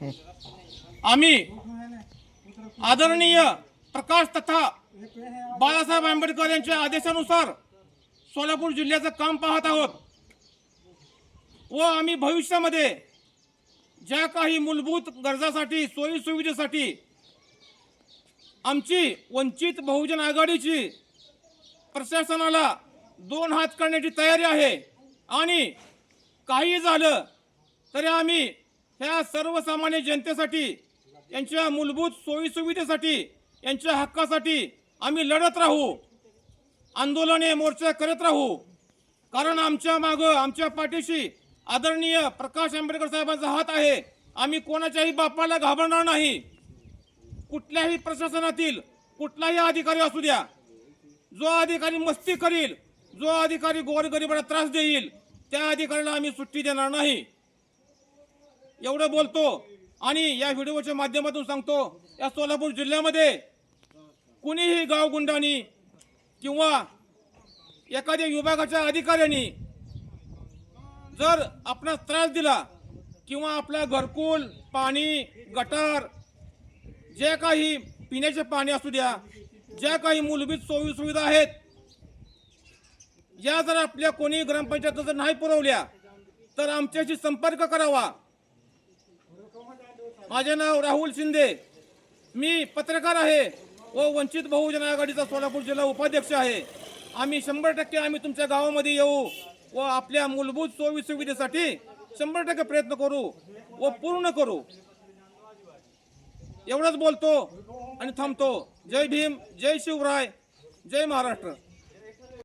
आम्ही आदरणीय प्रकाश तथा बाळासाहेब आंबेडकर यांच्या आदेशानुसार सोलापूर जिल्ह्याचं काम पाहत आहोत व आम्ही भविष्यामध्ये ज्या काही मूलभूत गरजासाठी सोयी सुविधेसाठी आमची वंचित बहुजन आघाडीची प्रशासनाला दोन हात करण्याची तयारी आहे आणि काही झालं तरी आम्ही ह्या सर्वसामान्य जनतेसाठी यांच्या मूलभूत सोयी सुविधेसाठी यांच्या हक्कासाठी आम्ही लढत राहू, आंदोलने मोर्चा करत राहू, कारण आमच्या मागं आमच्या पाठीशी आदरणीय प्रकाश आंबेडकर साहेबांचा हात आहे। आम्ही कोणाच्याही बापाला घाबरणार नाही। कुठल्याही प्रशासनातील कुठलाही अधिकारी असू द्या, जो अधिकारी मस्ती करील, जो अधिकारी गोरगरिबाला त्रास देईल, त्या अधिकाऱ्याला आम्ही सुट्टी देणार नाही। एवढं बोलतो आणि या व्हिडिओच्या माध्यमातून सांगतो, या सोलापूर जिल्ह्यामध्ये कुणीही गावगुंडांनी किंवा एखाद्या विभागाच्या अधिकाऱ्यांनी जर आपणास त्रास दिला किंवा आपला घरकुल, पाणी, गटार, जे काही पिण्याचे पाणी असू द्या, ज्या काही मूलभूत सोयी सुविधा आहेत, या जर आपल्या कोणी ग्रामपंचायत जर नाही पुरवल्या तर आमच्याशी संपर्क करावा। माझे नाव राहुल शिंदे, मी पत्रकार आहे व वंचित बहुजन आघाडीचा सोलापूर जिल्हा उपाध्यक्ष आहे। आम्ही 100% आम्ही तुमच्या गावामध्ये येऊ व आपल्या मूलभूत सोयी सुविधेसाठी 100% प्रयत्न करू व पूर्ण करू। एवढंच बोलतो आणि थांबतो। जय भीम, जय शिवराय, जय महाराष्ट्र।